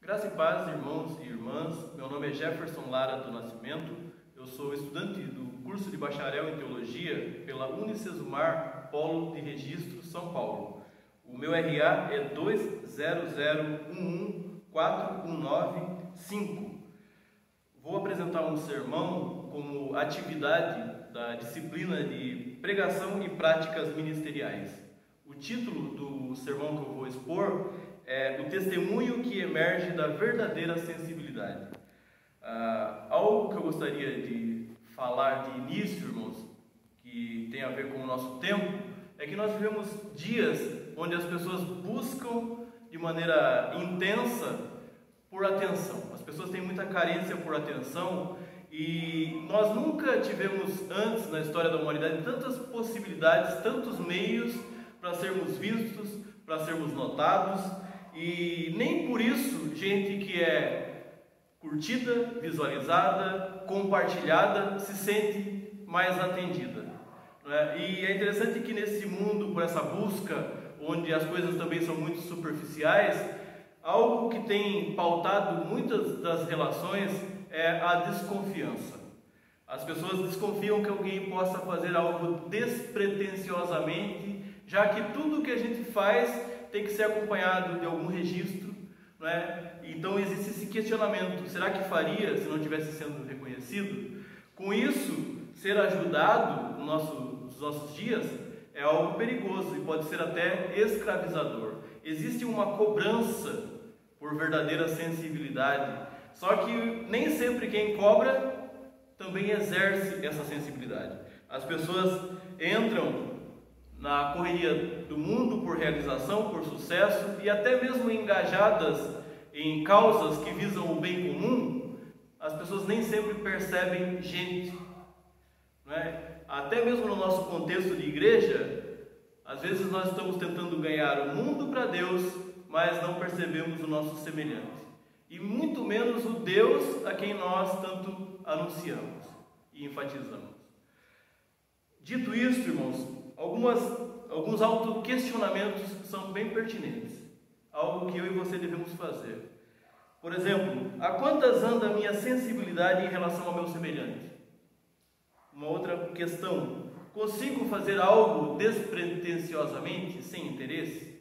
Graça e paz, irmãos e irmãs. Meu nome é Jefferson Lara do Nascimento. Eu sou estudante do curso de bacharel em Teologia pela Unicesumar Polo de Registro, São Paulo. O meu RA é 200114195. Vou apresentar um sermão como atividade da disciplina de Pregação e Práticas Ministeriais. O título do sermão que eu vou expor é o testemunho que emerge da verdadeira sensibilidade. Algo que eu gostaria de falar de início, irmãos, que tem a ver com o nosso tempo, é que nós vivemos dias onde as pessoas buscam de maneira intensa por atenção. As pessoas têm muita carência por atenção e nós nunca tivemos antes na história da humanidade tantas possibilidades, tantos meios para sermos vistos, para sermos notados. E nem por isso gente que é curtida, visualizada, compartilhada se sente mais atendida, não é? E é interessante que nesse mundo, por essa busca, onde as coisas também são muito superficiais, algo que tem pautado muitas das relações é a desconfiança. As pessoas desconfiam que alguém possa fazer algo despretensiosamente, já que tudo que a gente faz tem que ser acompanhado de algum registro, não é? Então existe esse questionamento: será que faria se não estivesse sendo reconhecido? Com isso, ser ajudado nos nossos dias é algo perigoso e pode ser até escravizador. Existe uma cobrança por verdadeira sensibilidade, só que nem sempre quem cobra também exerce essa sensibilidade. As pessoas entram na correria do mundo por realização, por sucesso, e até mesmo engajadas em causas que visam o bem comum, as pessoas nem sempre percebem gente, não é? Até mesmo no nosso contexto de igreja, às vezes nós estamos tentando ganhar o mundo para Deus, mas não percebemos o nosso semelhante, e muito menos o Deus a quem nós tanto anunciamos e enfatizamos. Dito isto, irmãos, alguns autoquestionamentos são bem pertinentes, algo que eu e você devemos fazer. Por exemplo, a quantas anda a minha sensibilidade em relação ao meu semelhante? Uma outra questão: consigo fazer algo despretensiosamente, sem interesse,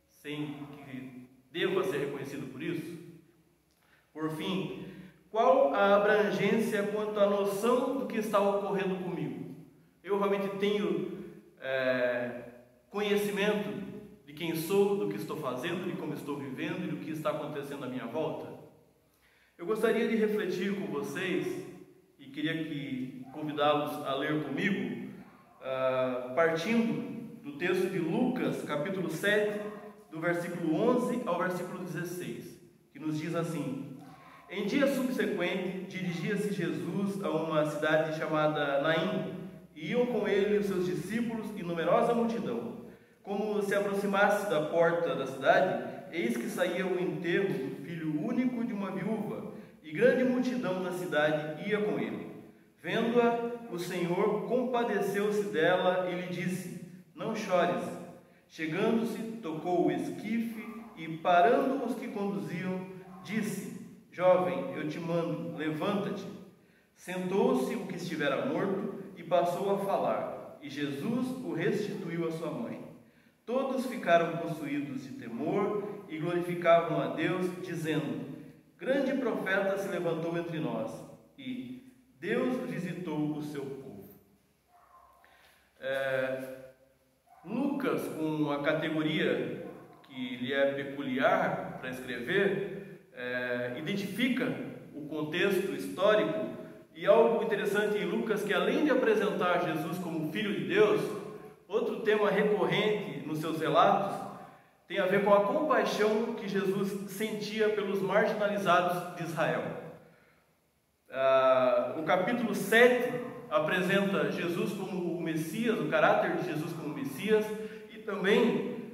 sem que deva ser reconhecido por isso? Por fim, qual a abrangência quanto à noção do que está ocorrendo comigo? Eu realmente tenho conhecimento de quem sou, do que estou fazendo, de como estou vivendo e do que está acontecendo à minha volta? Eu gostaria de refletir com vocês e queria convidá-los a ler comigo, partindo do texto de Lucas, capítulo 7, do versículo 11 ao versículo 16, que nos diz assim: Em dia subsequente, dirigia-se Jesus a uma cidade chamada Naim, e iam com ele os seus discípulos e numerosa multidão. Como se aproximasse da porta da cidade, eis que saía o enterro do filho único de uma viúva, e grande multidão da cidade ia com ele. Vendo-a, o Senhor compadeceu-se dela e lhe disse: Não chores. Chegando-se, tocou o esquife e, parando os que conduziam, disse: Jovem, eu te mando, levanta-te. Sentou-se o que estivera morto e passou a falar, e Jesus o restituiu à sua mãe. Todos ficaram possuídos de temor e glorificavam a Deus, dizendo: Grande profeta se levantou entre nós, e Deus visitou o seu povo. Lucas, com uma categoria que lhe é peculiar para escrever, identifica o contexto histórico. E algo interessante em Lucas, que além de apresentar Jesus como Filho de Deus, outro tema recorrente nos seus relatos tem a ver com a compaixão que Jesus sentia pelos marginalizados de Israel. O capítulo 7 apresenta Jesus como o Messias, o caráter de Jesus como Messias, e também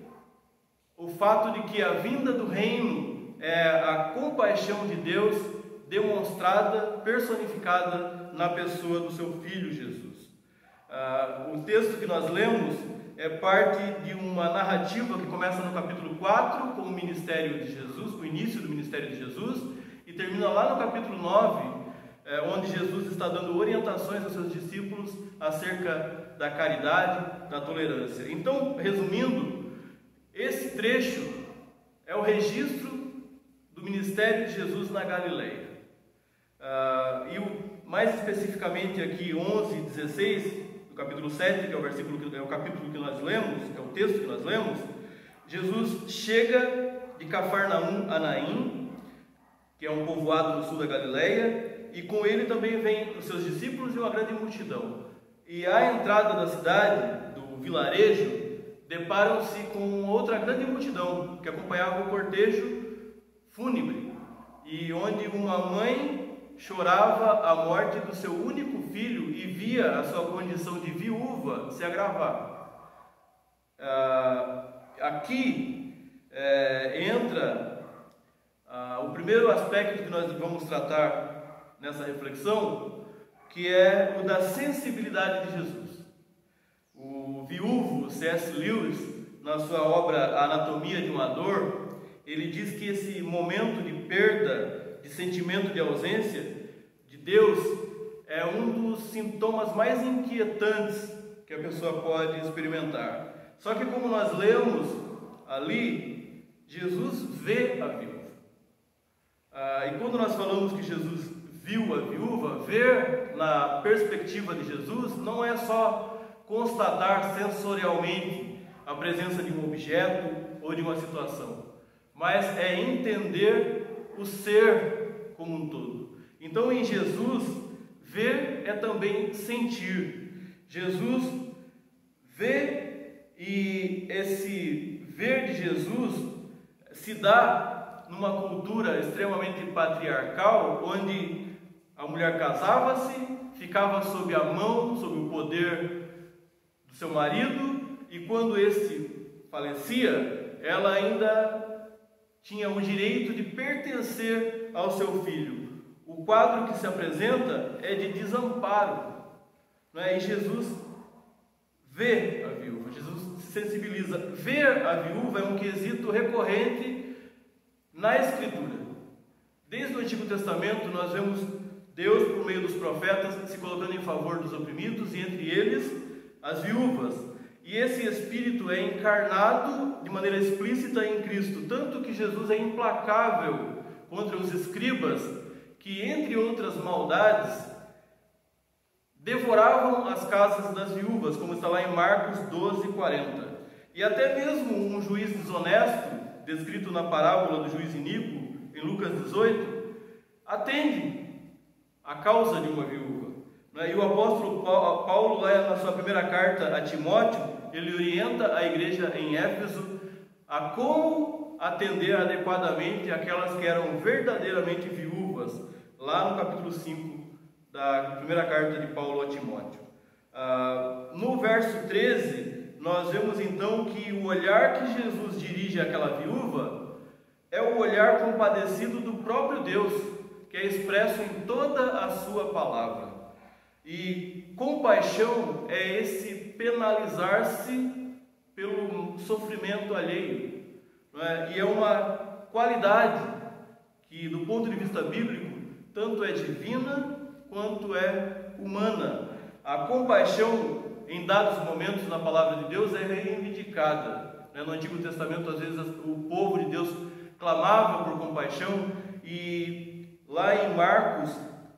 o fato de que a vinda do reino é a compaixão de Deus demonstrada, personificada na pessoa do seu Filho Jesus. O texto que nós lemos é parte de uma narrativa que começa no capítulo 4, com o ministério de Jesus, o início do ministério de Jesus, e termina lá no capítulo 9, onde Jesus está dando orientações aos seus discípulos acerca da caridade, da tolerância. Então, resumindo, esse trecho é o registro do ministério de Jesus na Galileia. Mais especificamente aqui 11 e 16, do capítulo 7, que é o capítulo que nós lemos, é o texto que nós lemos, Jesus chega de Cafarnaum a Naim, que é um povoado no sul da Galileia, e com ele também vêm os seus discípulos e uma grande multidão. E à entrada da cidade, do vilarejo, deparam-se com outra grande multidão que acompanhava o cortejo fúnebre, e onde uma mãe chorava a morte do seu único filho e via a sua condição de viúva se agravar. Aqui entra o primeiro aspecto que nós vamos tratar nessa reflexão, que é o da sensibilidade de Jesus. O viúvo C.S. Lewis, na sua obra A Anatomia de uma Dor, ele diz que esse momento de perda, de sentimento de ausência de Deus, é um dos sintomas mais inquietantes que a pessoa pode experimentar. Só que, como nós lemos ali, Jesus vê a viúva. E quando nós falamos que Jesus viu a viúva, ver na perspectiva de Jesus não é só constatar sensorialmente a presença de um objeto ou de uma situação, mas é entender o ser como um todo. Então, em Jesus, ver é também sentir. Jesus vê, e esse ver de Jesus se dá numa cultura extremamente patriarcal, onde a mulher casava-se, ficava sob a mão, sob o poder do seu marido, e quando esse falecia, ela ainda tinha o direito de pertencer ao seu filho. O quadro que se apresenta é de desamparo, E Jesus vê a viúva, Jesus se sensibiliza. Ver a viúva é um quesito recorrente na Escritura. Desde o Antigo Testamento nós vemos Deus, por meio dos profetas, se colocando em favor dos oprimidos, e entre eles as viúvas. E esse Espírito é encarnado de maneira explícita em Cristo, tanto que Jesus é implacável contra os escribas, que, entre outras maldades, devoravam as casas das viúvas, como está lá em Marcos 12:40. E até mesmo um juiz desonesto, descrito na parábola do juiz iníquo, em Lucas 18, atende a causa de uma viúva. E o apóstolo Paulo, lá na sua primeira carta a Timóteo, ele orienta a igreja em Éfeso a como atender adequadamente aquelas que eram verdadeiramente viúvas, lá no capítulo 5 da primeira carta de Paulo a Timóteo. No verso 13, nós vemos então que o olhar que Jesus dirige àquela viúva é o olhar compadecido do próprio Deus, que é expresso em toda a sua palavra. E compaixão é esse penalizar-se pelo sofrimento alheio, E é uma qualidade que, do ponto de vista bíblico, tanto é divina quanto é humana. A compaixão, em dados momentos na palavra de Deus, é reivindicada. No Antigo Testamento, às vezes, o povo de Deus clamava por compaixão, e lá em Marcos,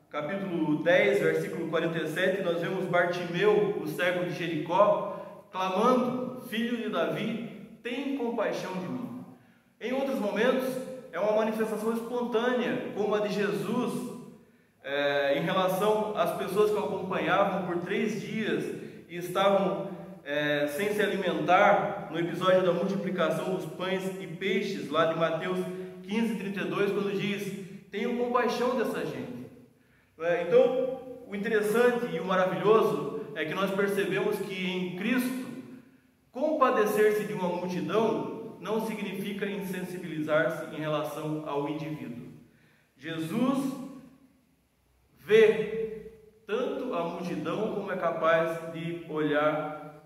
capítulo 10, versículo 47, nós vemos Bartimeu, o cego de Jericó, clamando: Filho de Davi, tem compaixão de mim. Em outros momentos, é uma manifestação espontânea, como a de Jesus, em relação às pessoas que o acompanhavam por 3 dias e estavam sem se alimentar, no episódio da multiplicação dos pães e peixes, lá de Mateus 15:32, quando diz: tenho compaixão dessa gente. Então, o interessante e o maravilhoso é que nós percebemos que em Cristo, compadecer-se de uma multidão não significa insensibilizar-se em relação ao indivíduo. Jesus vê tanto a multidão como é capaz de olhar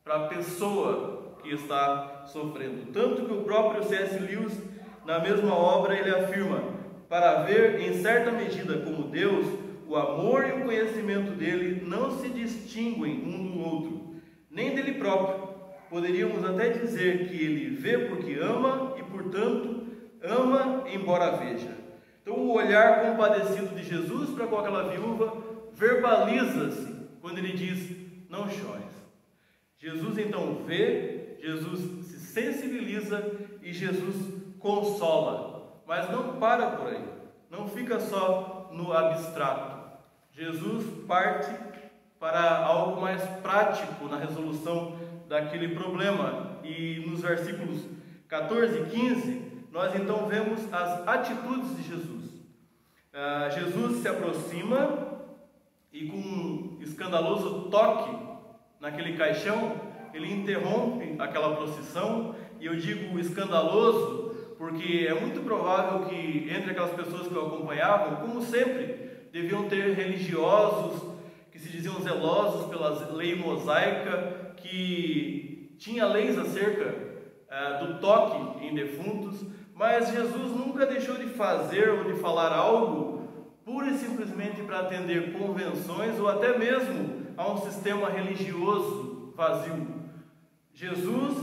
para a pessoa que está sofrendo. Tanto que o próprio C.S. Lewis, na mesma obra, ele afirma: para ver em certa medida como Deus, o amor e o conhecimento dele não se distinguem um do outro, nem dele próprio. Poderíamos até dizer que ele vê porque ama e, portanto, ama embora veja. Então, o olhar compadecido de Jesus para com aquela viúva verbaliza-se quando ele diz: não chores. Jesus então vê, Jesus se sensibiliza e Jesus consola, mas não para por aí, não fica só no abstrato. Jesus parte para algo mais prático na resolução daquele problema, e nos versículos 14 e 15 nós então vemos as atitudes de Jesus. Jesus se aproxima e, com um escandaloso toque naquele caixão, ele interrompe aquela procissão. E eu digo escandaloso porque é muito provável que entre aquelas pessoas que o acompanhavam, como sempre, deviam ter religiosos que se diziam zelosos pela lei mosaica, que tinha leis acerca do toque em defuntos, mas Jesus nunca deixou de fazer ou de falar algo pura e simplesmente para atender convenções ou até mesmo a um sistema religioso vazio. Jesus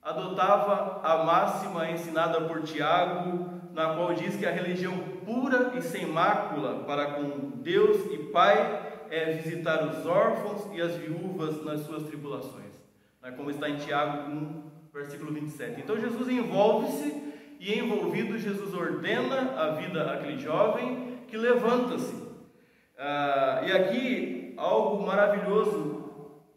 adotava a máxima ensinada por Tiago, na qual diz que a religião pura e sem mácula para com Deus e Pai é visitar os órfãos e as viúvas nas suas tribulações, como está em Tiago 1, versículo 27. Então Jesus envolve-se, e envolvido Jesus ordena a vida àquele jovem, que levanta-se. E aqui algo maravilhoso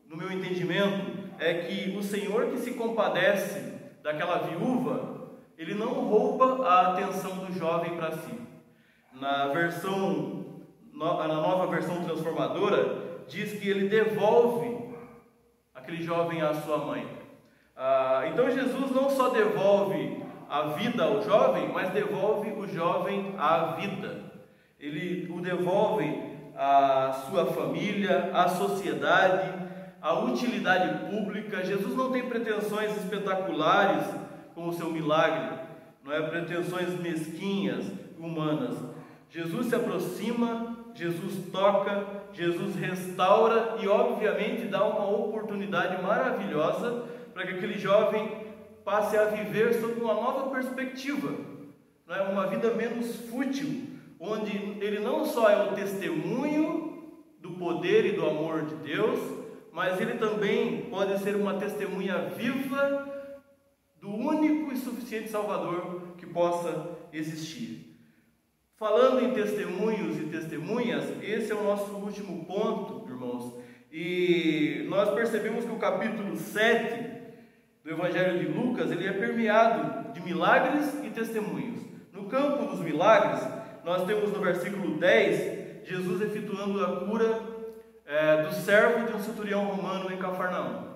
no meu entendimento é que o Senhor, que se compadece daquela viúva, ele não rouba a atenção do jovem para si. Na nova versão transformadora, diz que ele devolve aquele jovem à sua mãe. Então Jesus não só devolve a vida ao jovem, mas devolve o jovem à vida. Ele o devolve à sua família, à sociedade, à utilidade pública. Jesus não tem pretensões espetaculares com o seu milagre, não é pretensões mesquinhas, humanas. Jesus se aproxima, Jesus toca, Jesus restaura e, obviamente, dá uma oportunidade maravilhosa para que aquele jovem passe a viver sob uma nova perspectiva, não é? Uma vida menos fútil, onde ele não só é o testemunho do poder e do amor de Deus, mas ele também pode ser uma testemunha viva do único e suficiente Salvador que possa existir. Falando em testemunhos e testemunhas, esse é o nosso último ponto, irmãos, e nós percebemos que o capítulo 7 do Evangelho de Lucas, ele é permeado de milagres e testemunhos. No campo dos milagres, nós temos no versículo 10, Jesus efetuando a cura do servo de um centurião romano em Cafarnaum.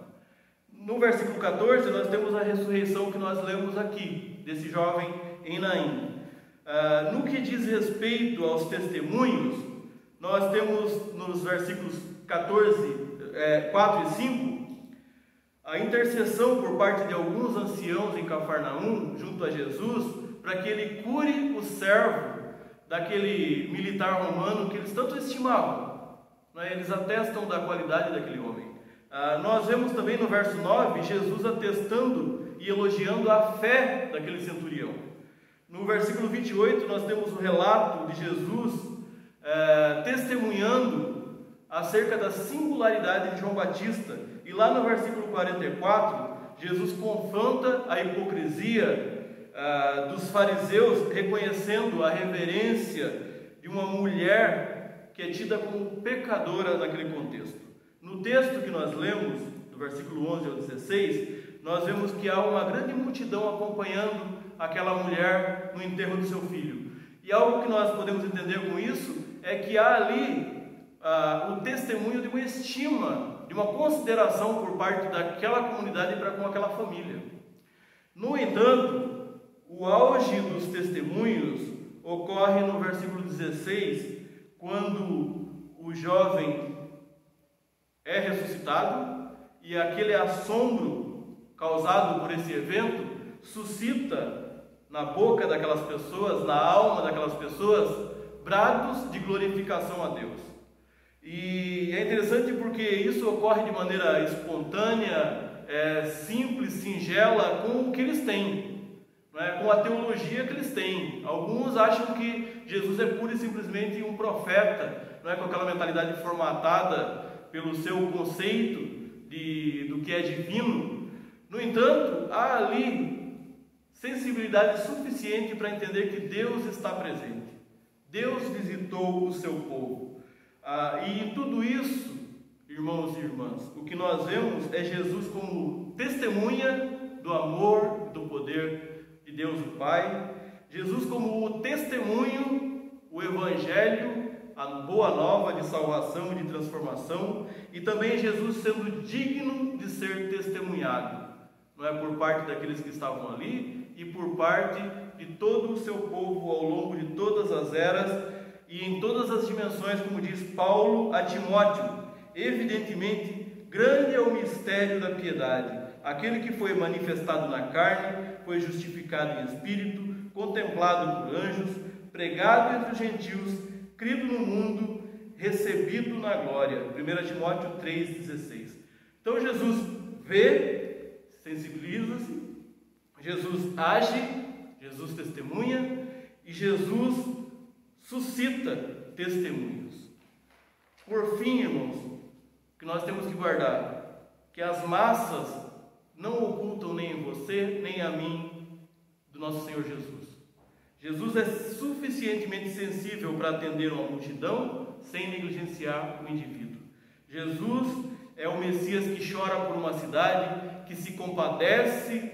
No versículo 14, nós temos a ressurreição que nós lemos aqui, desse jovem em Naim. No que diz respeito aos testemunhos, nós temos nos versículos 4 e 5, a intercessão por parte de alguns anciãos em Cafarnaum, junto a Jesus, para que ele cure o servo daquele militar romano que eles tanto estimavam. Eles atestam da qualidade daquele homem. Nós vemos também no verso 9, Jesus atestando e elogiando a fé daquele centurião. No versículo 28, nós temos o relato de Jesus testemunhando acerca da singularidade de João Batista. E lá no versículo 44, Jesus confronta a hipocrisia dos fariseus, reconhecendo a reverência de uma mulher que é tida como pecadora naquele contexto. No texto que nós lemos, do versículo 11 ao 16, nós vemos que há uma grande multidão acompanhando aquela mulher no enterro do seu filho. E algo que nós podemos entender com isso é que há ali o testemunho de uma estima, de uma consideração por parte daquela comunidade para com aquela família. No entanto, o auge dos testemunhos ocorre no versículo 16, quando o jovem é ressuscitado e aquele assombro causado por esse evento suscita na boca daquelas pessoas, na alma daquelas pessoas, brados de glorificação a Deus. E é interessante porque isso ocorre de maneira espontânea, simples, singela, com o que eles têm, com a teologia que eles têm. Alguns acham que Jesus é pura e simplesmente um profeta, com aquela mentalidade formatada pelo seu conceito do que é divino. No entanto, há ali sensibilidade suficiente para entender que Deus está presente. Deus visitou o seu povo. E em tudo isso, irmãos e irmãs, o que nós vemos é Jesus como testemunha do amor, do poder de Deus o Pai. Jesus como o testemunho, o Evangelho, a boa nova de salvação e de transformação. E também Jesus sendo digno de ser testemunhado, por parte daqueles que estavam ali e por parte de todo o seu povo ao longo de todas as eras e em todas as dimensões, como diz Paulo a Timóteo. Evidentemente, grande é o mistério da piedade. Aquele que foi manifestado na carne, foi justificado em espírito, contemplado por anjos, pregado entre os gentios, crido no mundo, recebido na glória. 1 Timóteo 3,16. Então Jesus vê, sensibiliza-se, Jesus age, Jesus testemunha e Jesus suscita testemunhos. Por fim, irmãos, que nós temos que guardar, que as massas não ocultam nem em você, nem a mim, do nosso Senhor Jesus. Jesus é suficientemente sensível para atender uma multidão, sem negligenciar o indivíduo. Jesus é o Messias que chora por uma cidade, que se compadece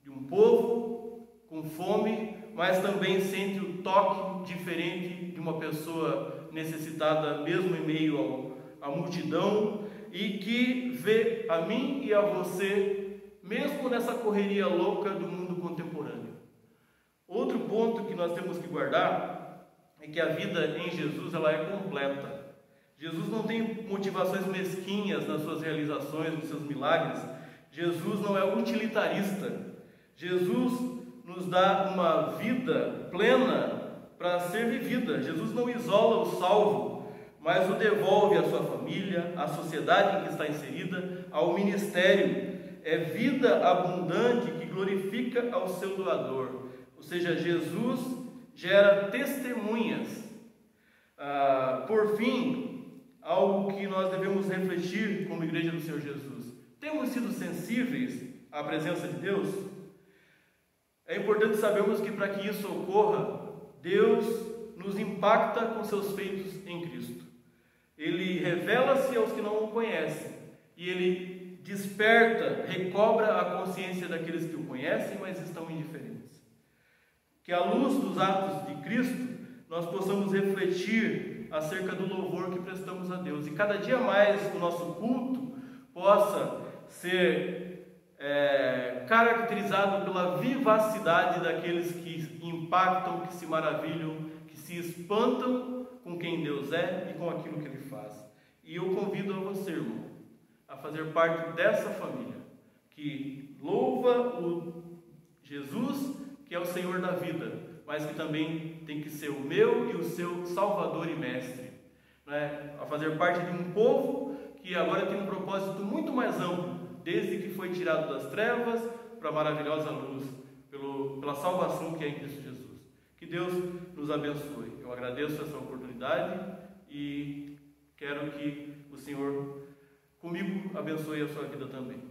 de um povo com fome, mas também sente o toque diferente de uma pessoa necessitada, mesmo em meio à multidão, e que vê a mim e a você, mesmo nessa correria louca do mundo contemporâneo. Outro ponto que nós temos que guardar é que a vida em Jesus ela é completa. Jesus não tem motivações mesquinhas nas suas realizações, nos seus milagres. Jesus não é utilitarista. Jesus nos dá uma vida plena para ser vivida. Jesus não isola o salvo, mas o devolve à sua família, à sociedade em que está inserida, ao ministério. É vida abundante que glorifica ao seu doador. Ou seja, Jesus gera testemunhas. Por fim, algo que nós devemos refletir como Igreja do Senhor Jesus. Temos sido sensíveis à presença de Deus? É importante sabermos que para que isso ocorra, Deus nos impacta com seus feitos em Cristo. Ele revela-se aos que não o conhecem e Ele desperta, recobra a consciência daqueles que o conhecem, mas estão indiferentes. Que à luz dos atos de Cristo, nós possamos refletir acerca do louvor que prestamos a Deus. E cada dia mais o nosso culto possa ser caracterizado pela vivacidade daqueles que impactam, que se maravilham, que se espantam com quem Deus é e com aquilo que Ele faz. E eu convido a você, irmão, a fazer parte dessa família que louva o Jesus, que é o Senhor da vida, mas que também tem que ser o meu e o seu Salvador e Mestre, a fazer parte de um povo que agora tem um propósito muito mais amplo, desde que foi tirado das trevas para a maravilhosa luz, pela salvação que é em Cristo Jesus. Que Deus nos abençoe. Eu agradeço essa oportunidade e quero que o Senhor comigo abençoe a sua vida também.